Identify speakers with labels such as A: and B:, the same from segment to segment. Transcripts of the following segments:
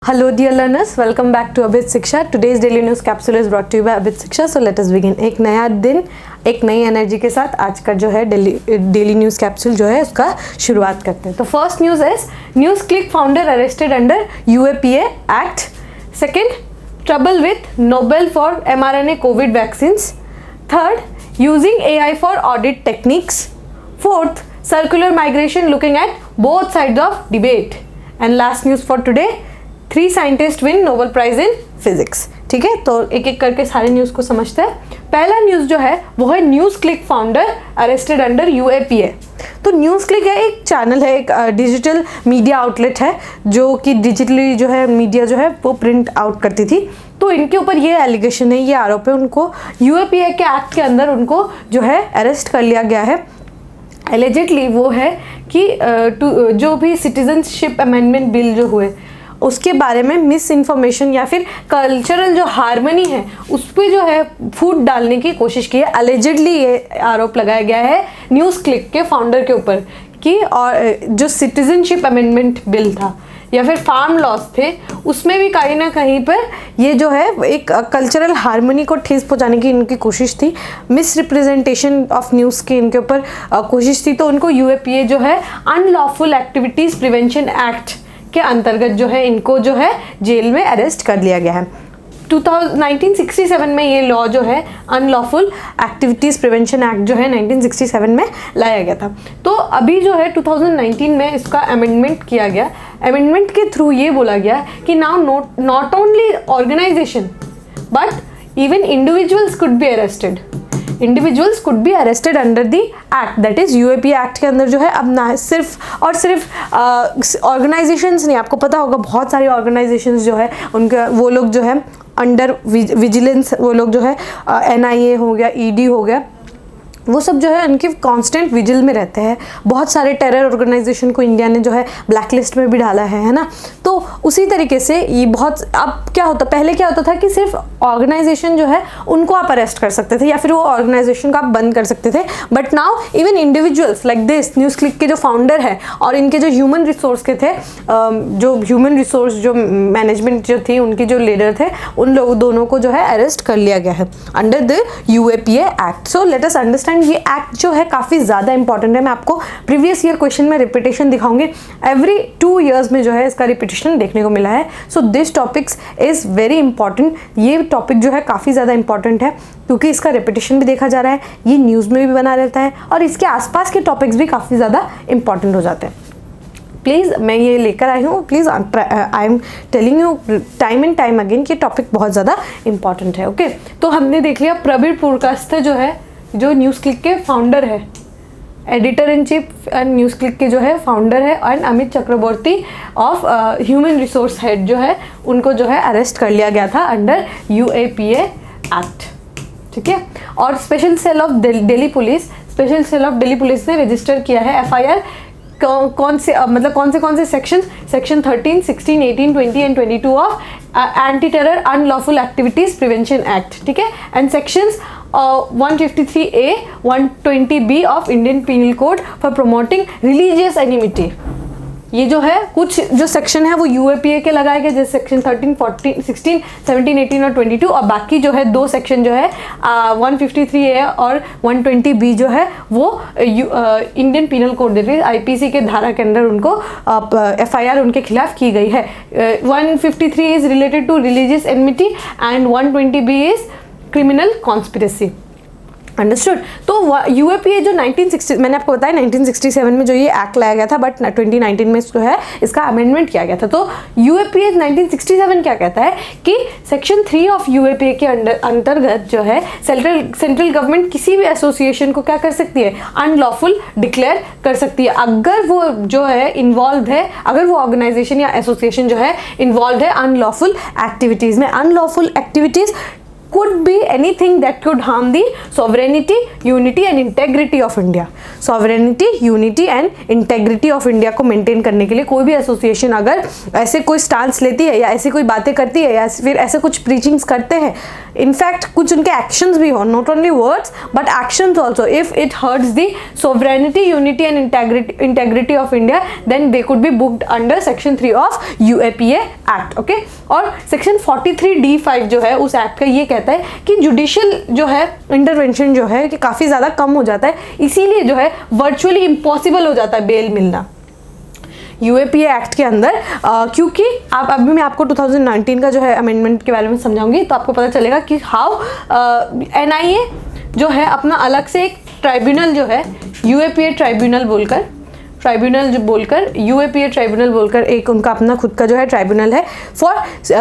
A: Hello dear learners, welcome back to Abhit Shiksha. Today's daily news capsule is brought to you by Abhit Shiksha. So let us begin. एक नया दिन एक नई energy के साथ आज का जो है डेली न्यूज़ कैप्सूल जो है उसका शुरुआत करते हैं. तो first news is news click founder arrested under UAPA act. Second, trouble with Nobel for mRNA covid vaccines. Third, using AI for audit techniques. Fourth, circular migration looking at both sides of debate. And last news for today, 3 scientist win Nobel prize in physics. ठीक है, तो एक एक करके सारे news को समझते हैं. पहला न्यूज़ जो है वो है news click founder arrested under UAPA. तो न्यूज़ क्लिक है एक चैनल है, एक डिजिटल मीडिया आउटलेट है जो कि डिजिटली जो है मीडिया जो है वो प्रिंट आउट करती थी. तो इनके ऊपर ये एलिगेशन है, ये आरोप है, उनको UAPA के एक्ट के अंदर उनको जो है अरेस्ट कर लिया गया है. एलिजिडली वो है कि जो भी सिटीजनशिप अमेंडमेंट बिल जो हुए उसके बारे में मिस इन्फॉर्मेशन या फिर कल्चरल जो हार्मनी है उस पर जो है फूट डालने की कोशिश की है. अलेजिडली ये आरोप लगाया गया है न्यूज़ क्लिक के फाउंडर के ऊपर कि और जो सिटीजनशिप अमेंडमेंट बिल था या फिर फार्म लॉज थे उसमें भी कहीं ना कहीं पर ये जो है एक कल्चरल हार्मनी को ठेस पहुंचाने की इनकी कोशिश थी. मिस रिप्रेजेंटेशन ऑफ न्यूज़ की इनके ऊपर कोशिश थी. तो उनको UAPA जो है अनलॉफुल एक्टिविटीज़ प्रिवेंशन एक्ट के अंतर्गत जो है इनको जो है जेल में अरेस्ट कर लिया गया है. 1967 में ये लॉ जो है अनलॉफुल एक्टिविटीज़ प्रिवेंशन एक्ट जो है 1967 में लाया गया था. तो अभी जो है 2019 में इसका अमेंडमेंट किया गया. अमेंडमेंट के थ्रू ये बोला गया कि now not only organisation but even individuals could be arrested. Individuals could be arrested under the act, that is UAPA act के अंदर जो है अब ना सिर्फ और सिर्फ ऑर्गेनाइजेशंस नहीं, आपको पता होगा बहुत सारी ऑर्गेनाइजेशंस जो है उनका वो लोग जो है अंडर विजिलेंस, वो लोग जो है NIA हो गया, ED हो गया, वो सब जो है उनके कांस्टेंट विजिल में रहते हैं. बहुत सारे टेरर ऑर्गेनाइजेशन को इंडिया ने जो है ब्लैक लिस्ट में भी डाला है ना. तो उसी तरीके से ये बहुत अब क्या होता, पहले क्या होता था कि सिर्फ ऑर्गेनाइजेशन जो है उनको आप अरेस्ट कर सकते थे या फिर वो ऑर्गेनाइजेशन को आप बंद कर सकते थे. But now even individuals like this news click के जो फाउंडर है और इनके जो ह्यूमन रिसोर्स के थे, जो ह्यूमन रिसोर्स जो मैनेजमेंट जो थी उनके जो लीडर थे, उन लोग दोनों को जो है अरेस्ट कर लिया गया है under the UAPA act. So let us understand ये एक्ट जो है काफ़ी ज़्यादा इंपॉर्टेंट है. मैं आपको प्रीवियस ईयर क्वेश्चन में रिपीटेशन दिखाऊंगी. एवरी 2 years में जो है इसका रिपीटेशन देखने को मिला है. So this topics is very important. ये टॉपिक जो है काफ़ी ज़्यादा इंपॉर्टेंट है क्योंकि इसका रिपीटेशन भी देखा जा रहा है, ये न्यूज़ में भी बना रहता है और इसके आसपास के टॉपिक्स भी काफ़ी ज़्यादा इंपॉर्टेंट हो जाते हैं. प्लीज़ मैं ये लेकर आई हूँ, please I am telling you time and time again कि टॉपिक बहुत ज़्यादा इंपॉर्टेंट है. ओके, तो हमने देख लिया प्रवीण पुरकास्ते जो है जो न्यूज़ क्लिक के फाउंडर है, editor in chief and news click के जो है फाउंडर है, and Amit Chakravarty of human resource head जो है उनको जो है अरेस्ट कर लिया गया था अंडर UAPA एक्ट. ठीक है, और special cell of Delhi police ने रजिस्टर किया है FIR कौन से section 13, 16, 18, 20 and 22 of anti terror unlawful activities prevention act. ठीक है, and sections 153A, 120B of Indian penal code for promoting religious enmity. ये जो है कुछ जो सेक्शन है वो UAPA के लगाए गए, जैसे सेक्शन 13, 14, 16, 17, 18 और 22, और बाकी जो है 2 सेक्शन जो है 153A और 120B जो है वो इंडियन पीनल कोड IPC के धारा के अंदर उनको FIR उनके खिलाफ की गई है. 153 is related to religious enmity and 120B is criminal conspiracy. Understood. तो UAPA जो 1960 मैंने आपको बताया 1967 में जो ये एक्ट लाया गया था, बट 2019 में जो है इसका अमेंडमेंट किया गया था. तो UAPA 1967 क्या कहता है कि सेक्शन 3 ऑफ UAPA के अंतर्गत जो है सेंट्रल गवर्नमेंट किसी भी एसोसिएशन को क्या कर सकती है, अनलॉफुल डिक्लेयर कर सकती है अगर वो जो है इन्वॉल्व है, अगर वो ऑर्गेनाइजेशन या एसोसिएशन जो है इन्वॉल्व है अनलॉफुल एक्टिविटीज़ में. Unlawful activities could be anything that could harm the sovereignty, unity and integrity of India. Sovereignty, unity and integrity of India को मेंटेन करने के लिए कोई भी एसोसिएशन अगर ऐसे कोई स्टांस लेती है या ऐसी कोई बातें करती है या फिर ऐसे कुछ प्रीचिंग्स करते हैं, इनफैक्ट कुछ उनके एक्शंस भी हो, not only words but actions also, if it hurts the sovereignty, unity and integrity of India, then they could be booked under section 3 of UAPA act. Okay, और सेक्शन 43D5 जो है उस act का ये कहता है कि जुडिशियल जो है इंटरवेंशन जो है कि काफ़ी ज़्यादा कम हो जाता है, इसीलिए जो है वर्चुअली इम्पॉसिबल हो जाता है बेल मिलना UAPA एक्ट के अंदर. क्योंकि आप अभी मैं आपको 2019 का जो है अमेंडमेंट के बारे में समझाऊंगी तो आपको पता चलेगा कि हाउ NIA जो है अपना अलग से एक ट्राइब्यूनल जो है UAPA ट्राइब्यूनल बोलकर UAPA ट्राइब्यूनल बोलकर एक उनका अपना खुद का जो है ट्राइब्यूनल है for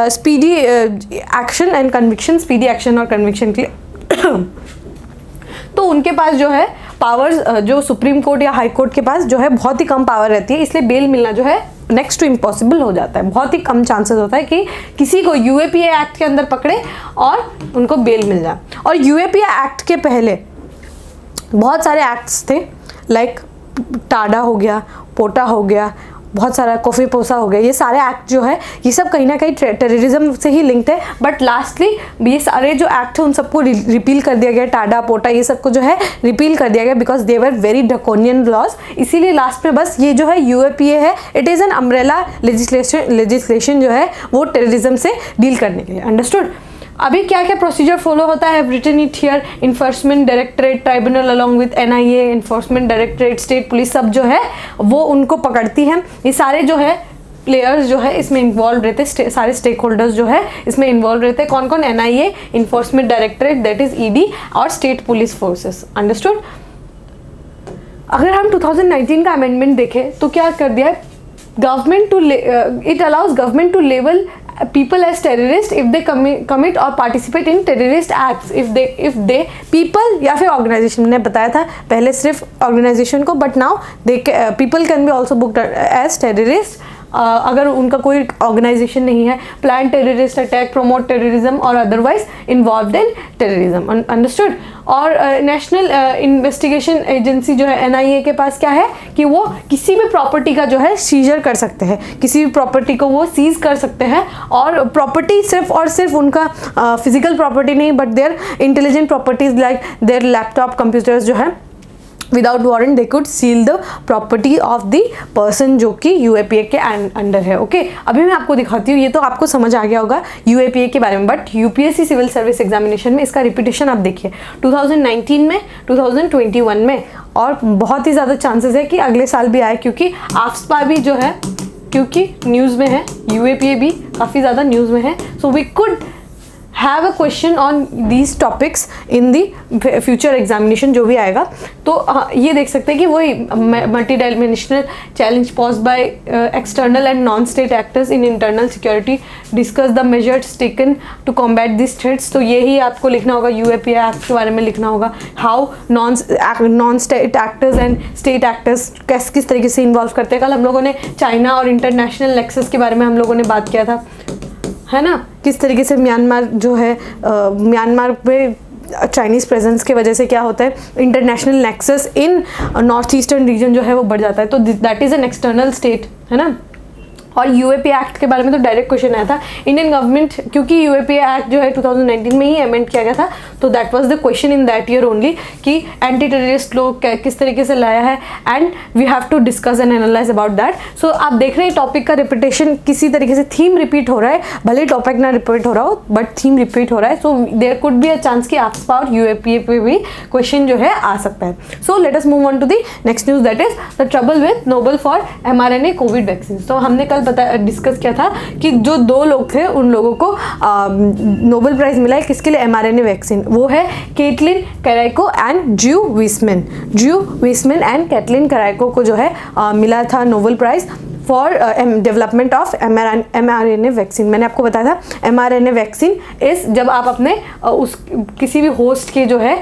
A: speedy action and conviction, speedy action और कन्विक्शन के लिए. तो उनके पास जो है पावर्स जो सुप्रीम कोर्ट या हाई कोर्ट के पास जो है बहुत ही कम पावर रहती है, इसलिए बेल मिलना जो है नेक्स्ट टू इम्पॉसिबल हो जाता है. बहुत ही कम चांसेस होता है कि किसी को UAPA एक्ट के अंदर पकड़े और उनको बेल मिल जाए. और UAPA एक्ट के पहले बहुत सारे एक्ट्स थे, लाइक टाडा हो गया, पोटा हो गया, बहुत सारा कोफीपोसा हो गया. ये सारे एक्ट जो है ये सब कहीं ना कहीं टेररिज्म से ही लिंक्ड है. बट लास्टली ये सारे जो एक्ट है उन सबको रिपील कर दिया गया. टाडा, पोटा ये सबको जो है रिपील कर दिया गया because they were very draconian laws. इसीलिए लास्ट में बस ये जो है UAPA है, it is an umbrella legislation जो है वो टेररिज्म से डील करने के लिए. अंडरस्टूड. अभी क्या क्या प्रोसीजर फॉलो होता है, written it here. Enforcement directorate tribunal along with NIA, enforcement directorate, state police सब जो है वो उनको पकड़ती है. ये सारे जो है प्लेयर्स जो है इसमें इन्वॉल्व रहते, सारे स्टेक होल्डर्स जो है इसमें इन्वॉल्व रहते हैं. कौन कौन? NIA, enforcement directorate that is ED और स्टेट पुलिस फोर्सेस. अंडरस्टूड. अगर हम 2019 का अमेंडमेंट देखें तो क्या कर दिया है, government to it allows government to level people as terrorist if they commit or participate in terrorist acts. if they people या फिर organization, ने बताया था पहले सिर्फ organization को, but now they people can be also booked as terrorist अगर उनका कोई ऑर्गेनाइजेशन नहीं है, plan terrorist attack, promote terrorism और otherwise involved in terrorism. Understood. और नेशनल इन्वेस्टिगेशन एजेंसी जो है NIA के पास क्या है कि वो किसी भी प्रॉपर्टी का जो है सीजर कर सकते हैं, किसी भी प्रॉपर्टी को वो सीज कर सकते हैं. और प्रॉपर्टी सिर्फ और सिर्फ उनका फिजिकल प्रॉपर्टी नहीं but their intelligent properties like their laptop, computers जो है without warrant they could seal the property of the person जो कि UAPA के अंडर है. ओके, अभी मैं आपको दिखाती हूँ. ये तो आपको समझ आ गया होगा UAPA के बारे में, but UPSC civil service examination में इसका रिपीटेशन आप देखिए 2019 में, 2021 में, और बहुत ही ज़्यादा चांसेस है कि अगले साल भी आए क्योंकि AFSPA भी जो है क्योंकि न्यूज़ में है, UAPA भी काफ़ी ज़्यादा न्यूज़ में है. So we could have a question on these topics in the future examination जो भी आएगा. तो ये देख सकते हैं कि वही multi dimensional challenge pose by external and non state actors in internal security, discuss the measures taken to combat this threats. तो यही आपको लिखना होगा, UAPA एक्ट के बारे में लिखना होगा. How non state actors and state actors किस तरीके से इन्वॉल्व करते हैं. कल हम लोगों ने चाइना और इंटरनेशनल नेक्सस के बारे में हम लोगों ने बात किया था, है ना, किस तरीके से म्यांमार जो है म्यांमार में चाइनीज़ प्रेजेंस की वजह से क्या होता है, इंटरनेशनल नेक्सस इन नॉर्थ ईस्टर्न रीजन जो है वो बढ़ जाता है. तो that is an external state, है ना. और UAPA एक्ट के बारे में तो डायरेक्ट क्वेश्चन आया था. इंडियन गवर्नमेंट, क्योंकि UAPA एक्ट जो है 2019 में ही अमेंड किया गया था, तो that was the question in that year only कि एंटी टेररिस्ट लॉ किस तरीके से लाया है, and we have to discuss and analyse about that. So आप देख रहे हैं टॉपिक का रिपीटेशन किसी तरीके से, थीम रिपीट हो रहा है, भले टॉपिक ना रिपीट हो रहा हो बट थीम रिपीट हो रहा है. So there could be a chance कि AFSPA और UAPA पे भी क्वेश्चन जो है आ सकता है. So let us move on to the next news, that is the trouble with Nobel for mRNA covid vaccine. तो हमने कल डिस्कस क्या था कि जो 2 लोग थे उन लोगों को नोबेल प्राइज मिला है किसके लिए, mRNA वैक्सीन. वो है Katalin Kariko and Drew Weissman and Katalin Kariko को जो है मिला था Nobel prize for development of mRNA vaccine. मैंने आपको बताया था mRNA वैक्सीन इस जब आप अपने उस किसी भी होस्ट के जो है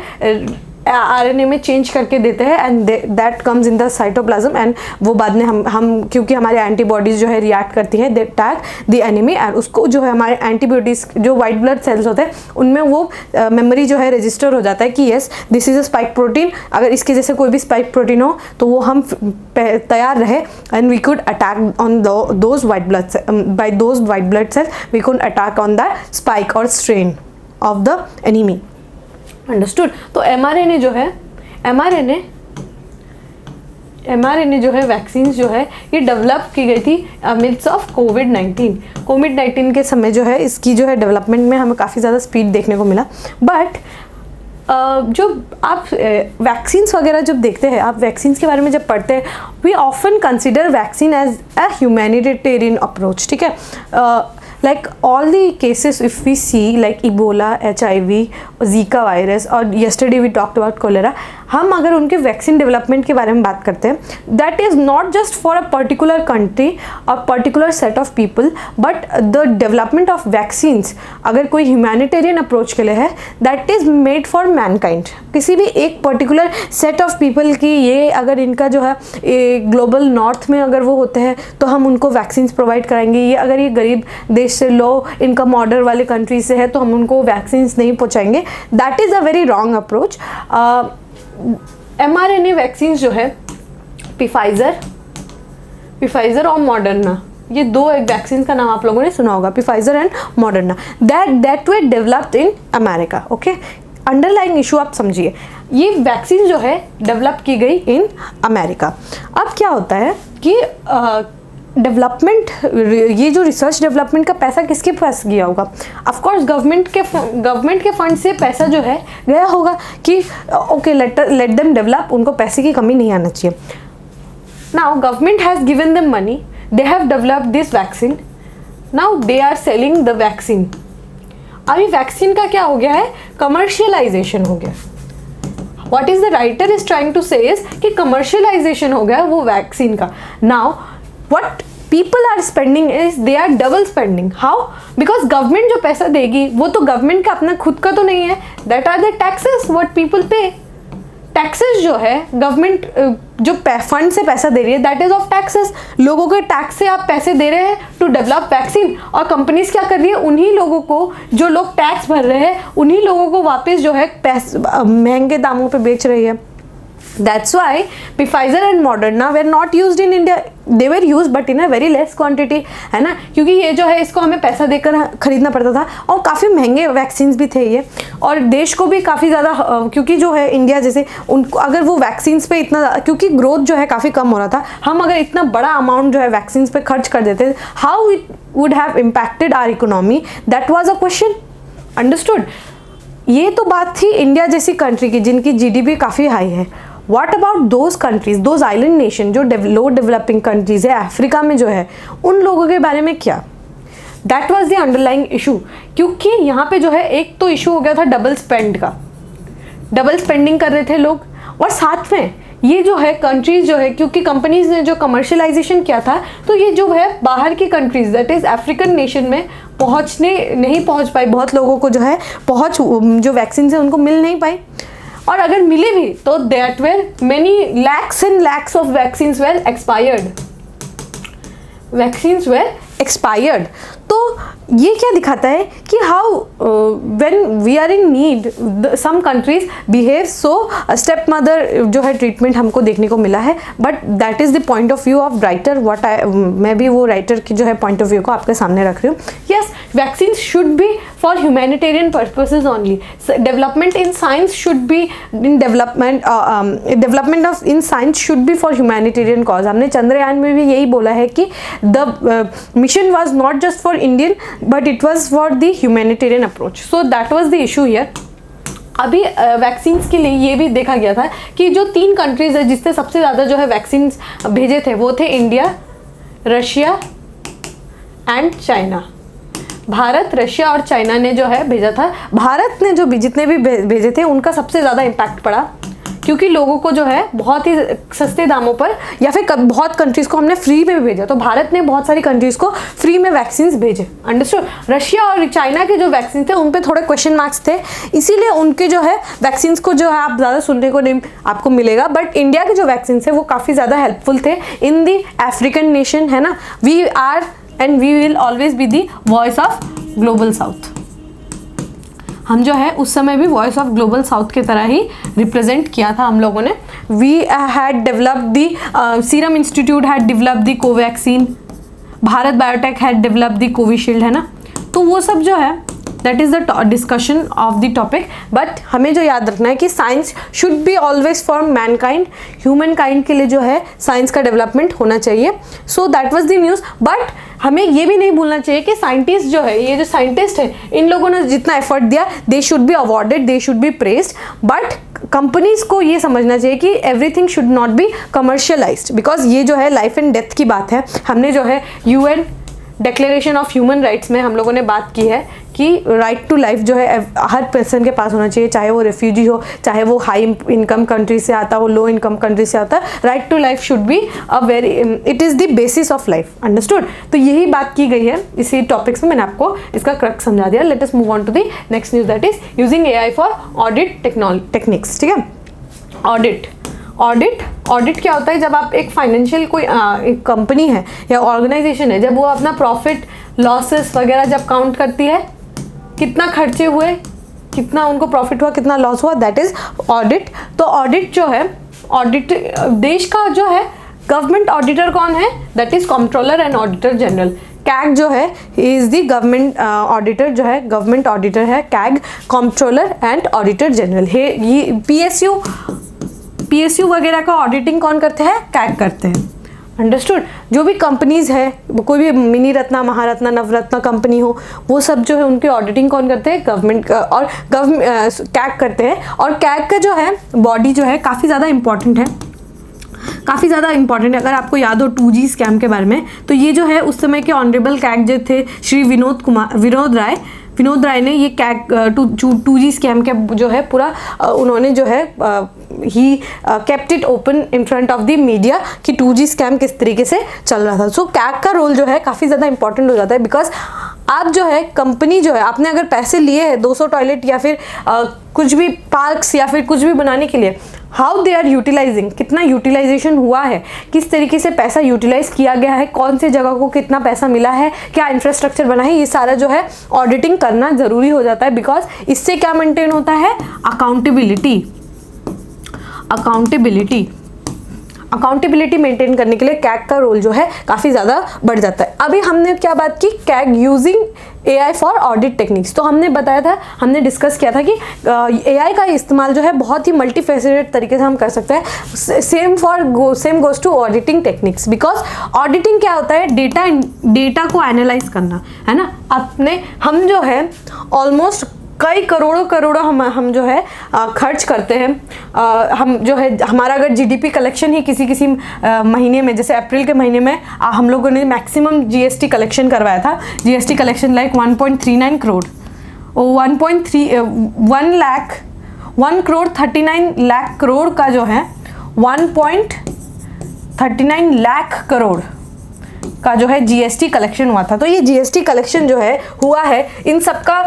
A: आरएनए में चेंज करके देते हैं and that comes in the cytoplasm and वो बाद में हम क्योंकि हमारे एंटीबॉडीज जो है रिएक्ट करती है, दे अटैक द एनिमी और उसको जो है हमारे एंटीबॉडीज जो वाइट ब्लड सेल्स होते हैं उनमें वो मेमोरी जो है रजिस्टर हो जाता है कि yes this is a spike protein, अगर इसके जैसे कोई भी स्पाइक प्रोटीन हो तो वो हम तैयार रहे and we could attack on those white blood by those white blood cells we could attack on the spike और strain of the enemy. Understood. तो mRNA जो है mRNA जो है वैक्सीन जो है ये डेवलप की गई थी मिड्स ऑफ कोविड-19 के समय जो है इसकी जो है डेवलपमेंट में हमें काफ़ी ज़्यादा स्पीड देखने को मिला। बट जो आप वैक्सीन्स वगैरह जब देखते हैं, आप वैक्सीन्स के बारे में जब पढ़ते हैं, we often consider vaccine as a humanitarian approach, ठीक है। like all the cases if we see like Ebola, HIV, Zika virus और yesterday we talked about cholera, हम अगर उनके वैक्सीन डेवलपमेंट के बारे में बात करते हैं that is not just for a particular country और particular set of people but the development of vaccines अगर कोई ह्यूमैनिटेरियन अप्रोच के लिए है that is made for mankind. किसी भी एक पर्टिकुलर सेट ऑफ पीपल की ये अगर इनका जो है ग्लोबल नॉर्थ में अगर वो होते हैं तो हम उनको वैक्सीन्स प्रोवाइड कराएंगे, ये अगर ये गरीब देश से लो इनकम ऑर्डर वाले कंट्री से है तो हम उनको वैक्सीन्स नहीं पहुँचाएंगे। That is a very wrong approach. mRNA vaccine जो है पिफाइजर और मॉडर्ना, ये दो एक वैक्सीन का नाम आप लोगों ने सुना होगा, Pfizer and Moderna, that they developed in America. Okay, underlying issue आप समझिए, ये वैक्सीन जो है डेवलप की गई इन अमेरिका। अब क्या होता है कि डेवलपमेंट, ये जो रिसर्च डेवलपमेंट का पैसा किसके पास गया होगा? ऑफ कोर्स गवर्नमेंट के फंड से पैसा जो है गया होगा कि ओके लेट देम डेवलप, उनको पैसे की कमी नहीं आना चाहिए। Now government has given them money, they have developed this vaccine, now they are selling the vaccine. अभी वैक्सीन का क्या हो गया है? कमर्शियलाइजेशन हो गया। What is the writer is trying to say is कि कमर्शियलाइजेशन हो गया वो वैक्सीन का। Now what people are spending is they are double spending. How? Because government जो पैसा देगी वो तो गवर्नमेंट का अपना खुद का तो नहीं है, that are the taxes what people pay. Taxes जो है गवर्नमेंट जो फंड से पैसा दे रही है दैट इज ऑफ टैक्सेस। लोगों के टैक्स से आप पैसे दे रहे हैं टू डेवलप वैक्सीन, और कंपनीज क्या कर रही है, उन्हीं लोगों को जो लोग टैक्स भर रहे हैं उन्हीं लोगों को वापस जो है महंगे दामों पे बेच रही है। That's why Pfizer and Moderna were not used in India. They were used but in a very less quantity, है ना, क्योंकि ये जो है इसको हमें पैसा देकर खरीदना पड़ता था और काफ़ी महंगे वैक्सीन्स भी थे ये, और देश को भी काफ़ी ज़्यादा क्योंकि जो है इंडिया जैसे उनको अगर वो वैक्सीन्स पे इतना क्योंकि ग्रोथ जो है काफ़ी कम हो रहा था, हम अगर इतना बड़ा अमाउंट जो है वैक्सीन्स पे खर्च कर देते, how it would have impacted our economy, that was a question. Understood. ये तो बात थी इंडिया जैसी कंट्री की जिनकी GDP काफ़ी हाई है। What about those countries, those island nation जो लो डेवलपिंग कंट्रीज है अफ्रीका में जो है, उन लोगों के बारे में क्या? That was the underlying issue। क्योंकि यहाँ पे जो है एक तो इशू हो गया था डबल स्पेंड का, डबल स्पेंडिंग कर रहे थे लोग, और साथ में ये जो है कंट्रीज जो है क्योंकि कंपनीज ने जो कमर्शियलाइजेशन किया था तो ये जो है बाहर की countries that is African nation में नहीं पहुँच पाई, बहुत लोगों को जो है जो वैक्सीन है उनको मिल नहीं पाई, और अगर मिले भी तो that were many lakhs and lakhs of vaccines were expired. तो ये क्या दिखाता है कि how when we are in need some countries behave so step mother जो है ट्रीटमेंट हमको देखने को मिला है, but that is the point of view of writer. मैं भी वो राइटर की जो है पॉइंट ऑफ व्यू को आपके सामने रख रही हूँ। Yes, vaccine should be for humanitarian purposes only. Development in science should be in development of in science should B for humanitarian cause. हमने चंद्रयान में भी यही बोला है कि the mission was not just for Indian but it was for the humanitarian approach, so that was the issue here। अभी vaccines के लिए ये भी देखा गया था कि जो 3 कंट्रीज है जिससे सबसे ज़्यादा जो है वैक्सीन्स भेजे थे वो थे India, Russia and China. Bharat, Russia और चाइना ने जो है भेजा था। भारत ने जो जितने भी भेजे थे उनका सबसे ज़्यादा इम्पैक्ट पड़ा क्योंकि लोगों को जो है बहुत ही सस्ते दामों पर, या फिर बहुत कंट्रीज को हमने फ्री में भी भेजा। तो भारत ने बहुत सारी कंट्रीज को फ्री में वैक्सीन भेजे, अंडरस्टूड। रशिया और चाइना के जो वैक्सीन थे उन पे थोड़े क्वेश्चन मार्क्स थे, इसीलिए उनके जो है वैक्सीन को जो है आप ज़्यादा सुनने को नहीं आपको मिलेगा। बट इंडिया के जो वैक्सीन थे वो काफ़ी ज़्यादा हेल्पफुल थे इन दी अफ्रीकन नेशन, है ना। We are and we will always be the voice of global south. हम जो है उस समय भी वॉइस ऑफ ग्लोबल साउथ की तरह ही रिप्रेजेंट किया था हम लोगों ने। We had developed the, serum institute had developed the Covaxin, Bharat Biotech had developed the Covishield, है ना। तो वो सब जो है that is the discussion of the topic. But हमें जो याद रखना है कि science should be always for mankind, human kind के लिए जो है साइंस का डेवलपमेंट होना चाहिए। So that was the news. But हमें ये भी नहीं भूलना चाहिए कि साइंटिस्ट जो है, ये जो साइंटिस्ट है, इन लोगों ने जितना एफर्ट दिया they should be awarded, they should be praised. But companies को ये समझना चाहिए कि everything should not be commercialised, because ये जो है लाइफ एंड डेथ की बात है। हमने जो है UN declaration of human rights में हम लोगों ने बात की है कि राइट टू लाइफ जो है हर पर्सन के पास होना चाहिए, चाहे वो रेफ्यूजी हो, चाहे वो हाई इनकम कंट्री से आता हो, लो इनकम कंट्री से आता है। Right to life should be a very, it is the basis of life, understood. तो यही बात की गई है इसी टॉपिक्स में, मैंने आपको इसका क्रक्स समझा दिया। Let us move on to the next news, that is using AI for audit techniques. ठीक है, ऑडिट क्या होता है? जब आप एक फाइनेंशियल कोई एक कंपनी है या ऑर्गेनाइजेशन है, जब वो अपना प्रॉफिट लॉसेस वगैरह जब काउंट करती है, कितना खर्चे हुए, कितना उनको प्रॉफिट हुआ, कितना लॉस हुआ, दैट इज ऑडिट। तो ऑडिट जो है, ऑडिट देश का जो है गवर्नमेंट ऑडिटर कौन है? That is controller and auditor general. CAG जो है इज द गवर्नमेंट ऑडिटर, जो है गवर्नमेंट ऑडिटर है CAG, controller and auditor general है। ये PSU वगैरह का ऑडिटिंग कौन करते हैं? कैग करते हैं, अंडरस्टूड। जो भी कंपनीज है, कोई भी मिनी रत्ना, महारत्ना, नवरत्ना कंपनी हो, वो सब जो है उनकी ऑडिटिंग कौन करते हैं? गवर्नमेंट और कैग करते हैं। और कैग का जो है बॉडी जो है काफ़ी ज़्यादा इंपॉर्टेंट है, काफ़ी ज़्यादा इंपॉर्टेंट है। अगर आपको याद हो 2G स्कैम के बारे में, तो ये जो है उस समय के ऑनरेबल कैग जो थे श्री विनोद राय ने ये कैग 2G स्कैम के जो है पूरा उन्होंने जो है he kept it open in front of the media कि 2G स्कैम किस तरीके से चल रहा था। सो कैग का रोल जो है काफ़ी ज़्यादा इंपॉर्टेंट हो जाता है, बिकॉज आप जो है कंपनी जो है, आपने अगर पैसे लिए हैं 200 टॉयलेट या फिर कुछ भी पार्क्स या फिर कुछ भी बनाने के लिए, हाउ दे आर यूटिलाइजिंग, कितना यूटिलाइजेशन हुआ है, किस तरीके से पैसा यूटिलाइज किया गया है, कौन से जगह को कितना पैसा मिला है, क्या इंफ्रास्ट्रक्चर बना है, ये सारा जो है ऑडिटिंग करना ज़रूरी हो जाता है। बिकॉज इससे क्या मेंटेन होता है? अकाउंटेबिलिटी मेंटेन करने के लिए कैग का रोल जो है काफ़ी ज़्यादा बढ़ जाता है। अभी हमने क्या बात की? CAG using AI for audit techniques. तो हमने बताया था, हमने डिस्कस किया था कि AI का इस्तेमाल जो है बहुत ही मल्टीफेसिटेड तरीके से हम कर सकते हैं। Same goes to auditing techniques, because auditing क्या होता है? डेटा को एनालाइज करना, है ना। हम जो है ऑलमोस्ट कई करोड़ों हम जो है खर्च करते हैं। हम जो है हमारा अगर GDP कलेक्शन ही किसी महीने में, जैसे अप्रैल के महीने में हम लोगों ने मैक्सिमम GST कलेक्शन करवाया था। GST collection like 1.39 crore, 1 crore 39 lakh crore का जो है 1.39 लाख करोड़ का जो है GST कलेक्शन हुआ था। तो ये GST कलेक्शन जो है हुआ है, इन सब का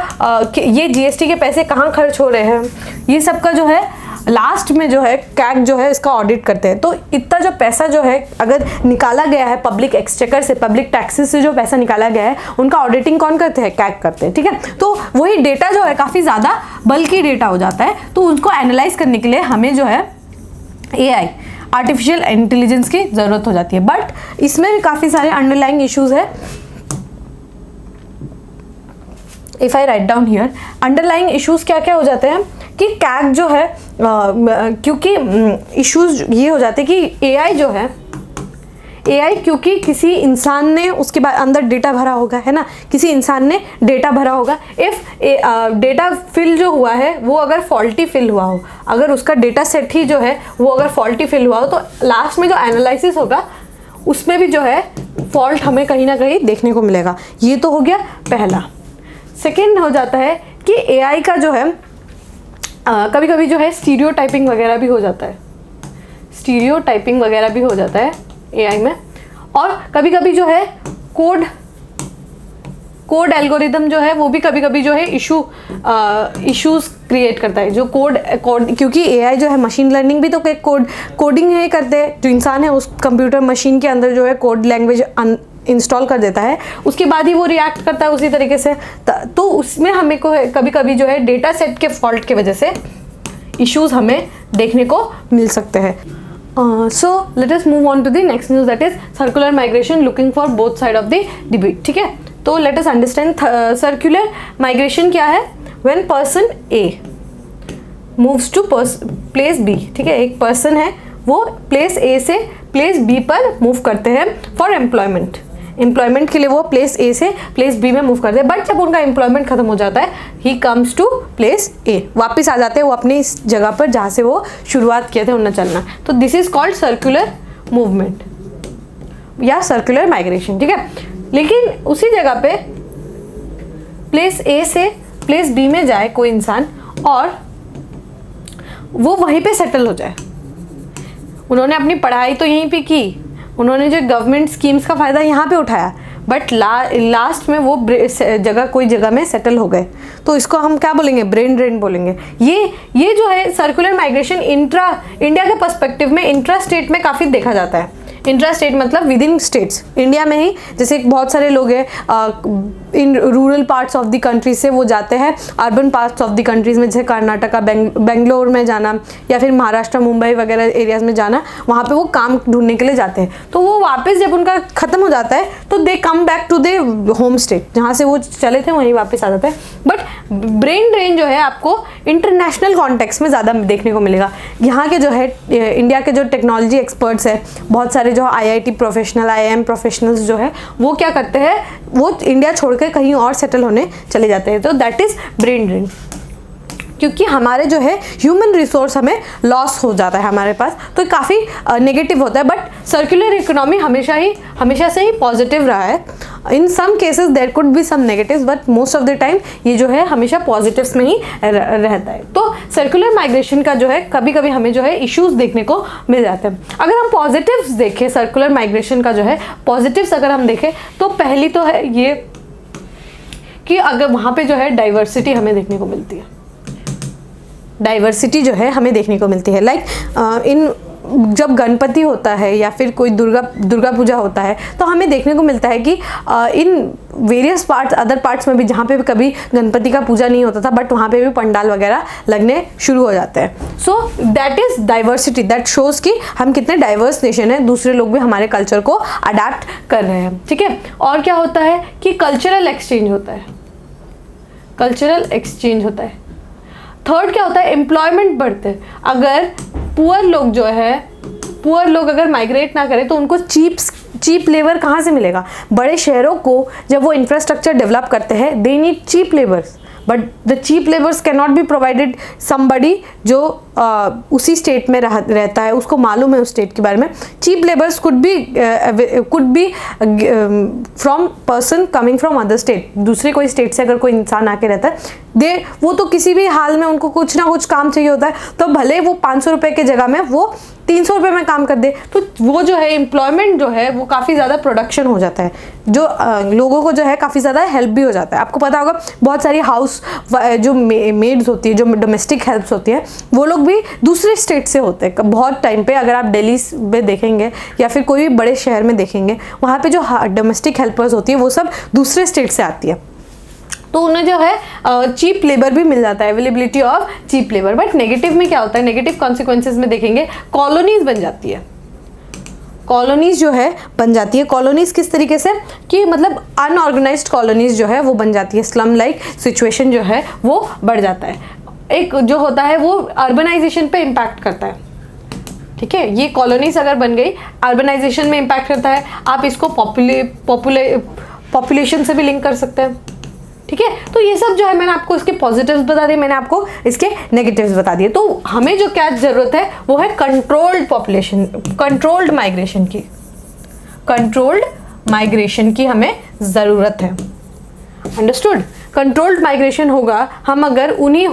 A: ये GST के पैसे कहाँ खर्च हो रहे हैं, ये सब का जो है लास्ट में जो है कैग जो है इसका ऑडिट करते हैं। तो इतना जो पैसा जो है अगर निकाला गया है पब्लिक एक्सचेकर से, पब्लिक टैक्सेस से जो पैसा निकाला गया है, उनका ऑडिटिंग कौन करते हैं? कैग करते हैं, ठीक है। तो वही डेटा जो है काफ़ी ज़्यादा बल्कि डेटा हो जाता है, तो उसको एनालाइज करने के लिए हमें जो है AI आर्टिफिशियल इंटेलिजेंस की ज़रूरत हो जाती है। बट इसमें भी काफ़ी सारे अंडरलाइंग इश्यूज है। If I write down here, underlying issues क्या क्या हो जाते हैं कि कैग जो है क्योंकि इश्यूज ये हो जाते हैं कि AI जो है, AI क्योंकि किसी इंसान ने उसके बाद अंदर डेटा भरा होगा, है ना, किसी इंसान ने डेटा भरा होगा। इफ़ डेटा फिल जो हुआ है वो अगर फॉल्टी फिल हुआ हो, अगर उसका डेटा सेट ही जो है वो अगर फॉल्टी फिल हुआ हो, तो लास्ट में जो एनालिसिस होगा उसमें भी जो है फॉल्ट हमें कहीं ना कहीं देखने को मिलेगा। ये तो हो गया पहला। सेकेंड हो जाता है कि AI का जो है कभी कभी जो है स्टीरियोटाइपिंग वगैरह भी हो जाता है, स्टीरियोटाइपिंग वगैरह भी हो जाता है एआई में। और कभी कभी जो है कोड एल्गोरिदम जो है वो भी कभी कभी जो है इश्यूज क्रिएट करता है। जो कोड क्योंकि एआई जो है मशीन लर्निंग भी तो कोडिंग है करते हैं, जो इंसान है उस कंप्यूटर मशीन के अंदर जो है कोड लैंग्वेज इंस्टॉल कर देता है, उसके बाद ही वो रिएक्ट करता है उसी तरीके से। तो उसमें हमें को कभी कभी जो है डेटा सेट के फॉल्ट की वजह से इश्यूज हमें देखने को मिल सकते हैं। So let us move on to the next news, that is circular migration looking for both side of the debate. ठीक है, तो let us understand circular migration क्या है। When person A moves to place B, ठीक है, एक person है वो प्लेस ए से प्लेस बी पर मूव करते हैं फॉर एम्प्लॉयमेंट के लिए वो प्लेस ए से प्लेस बी में मूव करते हैं। बट जब उनका एम्प्लॉयमेंट खत्म हो जाता है, he comes to place a, वापस आ जाते हैं वो अपनी इस जगह पर जहाँ से वो शुरुआत किए थे उन्हें चलना। तो this is called circular movement या सर्कुलर माइग्रेशन। ठीक है, लेकिन उसी जगह पे प्लेस ए से प्लेस बी में जाए कोई इंसान और वो वहीं पे सेटल हो जाए। उन्होंने अपनी पढ़ाई तो यहीं पे की, उन्होंने जो गवर्नमेंट स्कीम्स का फ़ायदा यहाँ पे उठाया, बट लास्ट में वो कोई जगह में सेटल हो गए। तो इसको हम क्या बोलेंगे, ब्रेन ड्रेन बोलेंगे। ये जो है सर्कुलर माइग्रेशन इंडिया के पर्सपेक्टिव में इंट्रा स्टेट में काफ़ी देखा जाता है। इंट्रा स्टेट मतलब विद इन स्टेट्स, इंडिया में ही। जैसे बहुत सारे लोग हैं in rural parts of the country से वो जाते हैं urban parts of the countries में, जैसे कर्नाटका, बेंगलोर में जाना या फिर महाराष्ट्र, मुंबई वगैरह एरियाज़ में जाना, वहाँ पे वो काम ढूंढने के लिए जाते हैं। तो वो वापस जब उनका ख़त्म हो जाता है तो they come back to their home state, जहाँ से वो चले थे वहीं वापस आ जाते हैं। बट ब्रेन ड्रेन जो है आपको इंटरनेशनल कॉन्टेक्स्ट में ज़्यादा देखने को मिलेगा। यहाँ के जो है इंडिया के जो टेक्नोलॉजी एक्सपर्ट्स है, बहुत सारे जो आईआईटी प्रोफेशनल, आईआईएम प्रोफेशनल्स जो है वो क्या करते हैं, वो इंडिया छोड़कर कहीं और सेटल होने चले जाते हैं। तो दैट इज ब्रेन ड्रेन, क्योंकि हमारे जो है ह्यूमन रिसोर्स हमें लॉस हो जाता है हमारे पास, तो काफ़ी नेगेटिव होता है। बट सर्कुलर इकोनॉमी हमेशा से ही पॉजिटिव रहा है। In some cases there could be some negatives, but most of the time ये जो है हमेशा पॉजिटिव्स में ही रहता है। तो सर्कुलर माइग्रेशन का जो है कभी कभी हमें जो है इश्यूज देखने को मिल जाते हैं। अगर हम पॉजिटिव्स देखें, सर्कुलर माइग्रेशन का जो है पॉजिटिव्स अगर हम देखें, तो पहली तो है ये कि अगर वहाँ पे जो है डाइवर्सिटी हमें देखने को मिलती है। डाइवर्सिटी जो है हमें देखने को मिलती है। इन जब गणपति होता है या फिर कोई दुर्गा पूजा होता है, तो हमें देखने को मिलता है कि in various parts, other parts में भी जहाँ पे भी कभी गणपति का पूजा नहीं होता था, बट वहाँ पे भी पंडाल वगैरह लगने शुरू हो जाते हैं। So that is diversity, that shows कि हम कितने डाइवर्स नेशन है, दूसरे लोग भी हमारे कल्चर को अडाप्ट कर रहे हैं। ठीक है, और क्या होता है कि कल्चरल एक्सचेंज होता है, कल्चरल एक्सचेंज होता है। थर्ड क्या होता है, एम्प्लॉयमेंट बढ़ते हैं। अगर पुअर लोग अगर माइग्रेट ना करें तो उनको चीप लेबर कहाँ से मिलेगा। बड़े शहरों को जब वो इंफ्रास्ट्रक्चर डेवलप करते हैं, they need cheap labours, but the cheap labours can not be provided somebody जो उसी स्टेट में रहता है, उसको मालूम है उस स्टेट के बारे में। Cheap labours could be from person coming from other state, दूसरे कोई स्टेट से अगर कोई इंसान आके रहता है, वो तो किसी भी हाल में उनको कुछ ना कुछ काम चाहिए होता है, तो भले वो 500 रुपये की जगह में वो 300 रुपये में काम कर दे, तो वो जो है एम्प्लॉयमेंट जो है वो काफ़ी ज़्यादा प्रोडक्शन हो जाता है, जो लोगों को जो है काफ़ी ज़्यादा हेल्प भी हो जाता है। आपको पता होगा बहुत सारी हाउस जो मेड्स होती है, जो डोमेस्टिक हेल्प्स होती है, वो लोग भी दूसरे स्टेट से होते हैं। बहुत टाइम पे अगर आप दिल्ली में देखेंगे या फिर कोई भी बड़े शहर में देखेंगे, वहाँ पे जो डोमेस्टिक हेल्पर्स होती है वो सब दूसरे स्टेट से आती है, तो उन्हें जो है चीप लेबर भी मिल जाता है, availability of cheap labour. But negative में क्या होता है, नेगेटिव कॉन्सिक्वेंसेज में देखेंगे, कॉलोनीज बन जाती है, कॉलोनीज जो है बन जाती है। कॉलोनीज किस तरीके से कि मतलब अनऑर्गेनाइज्ड कॉलोनीज जो है वो बन जाती है, स्लम लाइक सिचुएशन जो है वो बढ़ जाता है। एक जो होता है वो अर्बनाइजेशन पे इम्पैक्ट करता है। ठीक है, ये कॉलोनीज अगर बन गई, अर्बनाइजेशन में इम्पैक्ट करता है। आप इसको पॉपुलेशन से भी लिंक कर सकते हैं। ठीक है, तो ये सब जो है मैंने आपको इसके पॉजिटिव्स बता दिए, मैंने आपको इसके नेगेटिव्स बता दिए। तो हमें जो क्या जरूरत है वो है कंट्रोल्ड पॉपुलेशन, कंट्रोल्ड माइग्रेशन की हमें ज़रूरत है। अंडरस्टूड? कंट्रोल्ड माइग्रेशन होगा हम अगर उन्हीं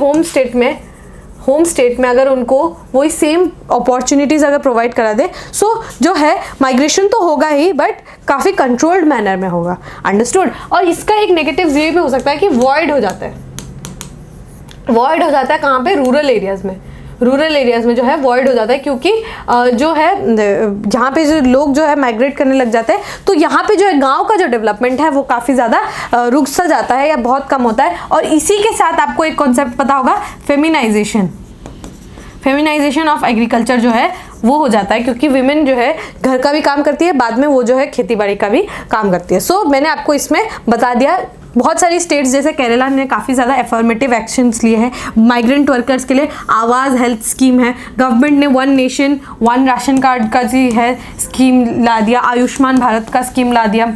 A: होम स्टेट में अगर उनको वही सेम अपॉर्चुनिटीज़ अगर प्रोवाइड करा दे, सो जो है माइग्रेशन तो होगा ही बट काफ़ी कंट्रोल्ड मैनर में होगा। अंडरस्टूड। और इसका एक नेगेटिव ये भी हो सकता है कि वॉइड हो जाता है, वॉइड हो जाता है कहाँ पे, रूरल एरियाज़ में, रूरल एरियाज़ में जो है वॉइड हो जाता है, क्योंकि जो है जहाँ पे जो लोग जो है माइग्रेट करने लग जाते हैं तो यहाँ पे जो है गांव का जो डेवलपमेंट है वो काफ़ी ज़्यादा रुक सा जाता है या बहुत कम होता है। और इसी के साथ आपको एक कॉन्सेप्ट पता होगा, फेमिनाइजेशन, फेमिनाइजेशन ऑफ एग्रीकल्चर जो है वो हो जाता है, क्योंकि विमेन जो है घर का भी काम करती है, बाद में वो जो है खेती बाड़ी का भी काम करती है। सो मैंने आपको इसमें बता दिया, बहुत सारी स्टेट्स जैसे केरला ने काफ़ी ज़्यादा एफर्मेटिव एक्शंस लिए हैं माइग्रेंट वर्कर्स के लिए। आवाज़ हेल्थ स्कीम है, गवर्नमेंट ने one nation one ration card का जी है स्कीम ला दिया, आयुष्मान भारत का स्कीम ला दिया।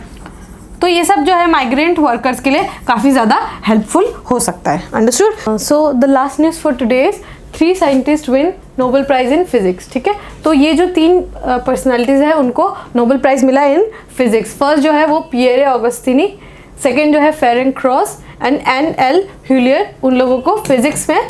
A: तो ये सब जो है माइग्रेंट वर्कर्स के लिए काफ़ी ज़्यादा हेल्पफुल हो सकता है। Understood. So the last news for today is 3 scientist win Nobel prize in physics. ठीक है, तो ये जो 3 पर्सनालिटीज़ है उनको नोबेल प्राइज मिला इन फिजिक्स। फर्स्ट जो है वो पियरे ऑगस्टिनी, सेकेंड जो है Ferenc Krausz and Anne L. Huillier. उन लोगों को फिजिक्स में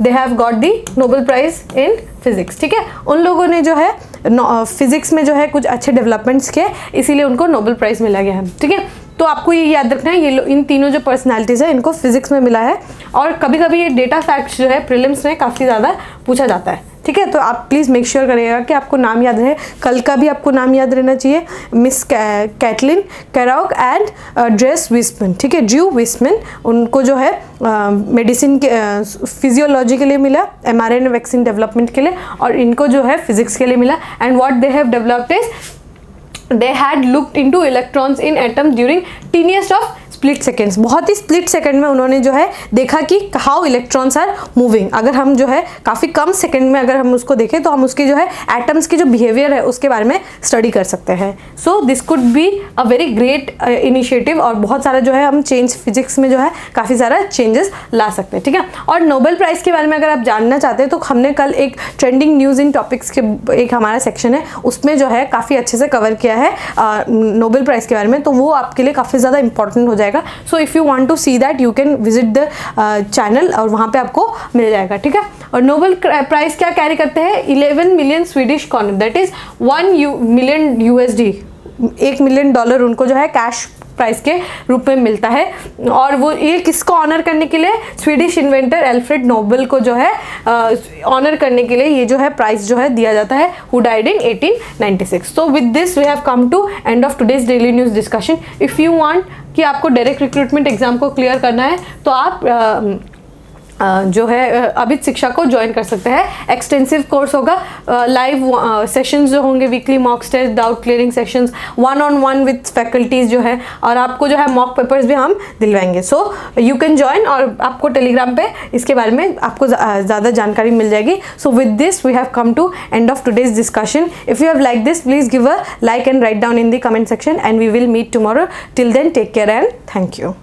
A: they have got the Nobel prize in physics. ठीक है, उन लोगों ने जो है फिजिक्स में जो है कुछ अच्छे डेवलपमेंट्स किए, इसीलिए उनको नोबेल प्राइज मिला गया है। ठीक है, तो आपको ये याद रखना है, ये इन तीनों जो पर्सनालिटीज़ है इनको फिजिक्स में मिला है। और कभी कभी ये डेटा फैक्ट्स जो है प्रीलिम्स में काफ़ी ज़्यादा पूछा जाता है। ठीक है, तो आप प्लीज़ मेक श्योर करिएगा कि आपको नाम याद रहे। कल का भी आपको नाम याद रहना चाहिए, मिस कैटलिन कैरॉक एंड ड्रेस विस्मन। ठीक है, ड्रू विस्मन, उनको जो है मेडिसिन के फिजियोलॉजी के लिए मिला, mRNA वैक्सीन डेवलपमेंट के लिए, और इनको जो है फिजिक्स के लिए मिला। And what they have developed is they had looked into electrons in atom during teeniest of split seconds. बहुत ही स्प्लिट सेकेंड में उन्होंने जो है देखा कि हाउ इलेक्ट्रॉन्स आर मूविंग। अगर हम जो है काफ़ी कम सेकेंड में अगर हम उसको देखें तो हम उसकी जो है एटम्स की जो बिहेवियर है उसके बारे में स्टडी कर सकते हैं। So this could be a very great initiative, और बहुत सारा जो है हम चेंज फिजिक्स में जो है काफ़ी सारा चेंजेस ला सकते हैं। ठीक है, और नोबेल प्राइज़ के बारे में अगर आप जानना चाहते हैं तो हमने कल एक ट्रेंडिंग न्यूज़ इन टॉपिक्स के एक हमारा सेक्शन है, उसमें जो है काफ़ी अच्छे से कवर किया है नोबेल प्राइज़ के बारे में, तो वो आपके लिए काफ़ी ज़्यादा इंपॉर्टेंट हो जाएगा। So if you want to see that you can visit the channel, और वहाँ पे आपको मिल जाएगा। ठीक है, और नोबेल प्राइज़ क्या कैरी करते हैं, 11 million Swedish corner, that is 1 million USD, $1 million उनको जो है कैश प्राइस के रूप में मिलता है। और वो ये किसको ऑनर करने के लिए, स्वीडिश इन्वेंटर एल्फ्रेड नोबेल को जो है ऑनर करने के लिए ये जो है प्राइस जो है दिया जाता है, who died in 1896। So with this we have come to end of today's daily news discussion. If you want कि आपको डायरेक्ट रिक्रूटमेंट एग्जाम को क्लियर करना है तो आप जो है अभित शिक्षा को ज्वाइन कर सकते हैं। एक्सटेंसिव कोर्स होगा, लाइव सेशंस जो होंगे, weekly mock test, doubt clearing sessions, 1-on-1 with faculties जो है, और आपको जो है मॉक पेपर्स भी हम दिलवाएंगे। सो यू कैन ज्वाइन, और आपको टेलीग्राम पे इसके बारे में आपको ज़्यादा जानकारी मिल जाएगी। So with this we have come to end of today's discussion. If you have like this please give a like and write down in the comment section, and we will meet tomorrow. Till then take care and thank you.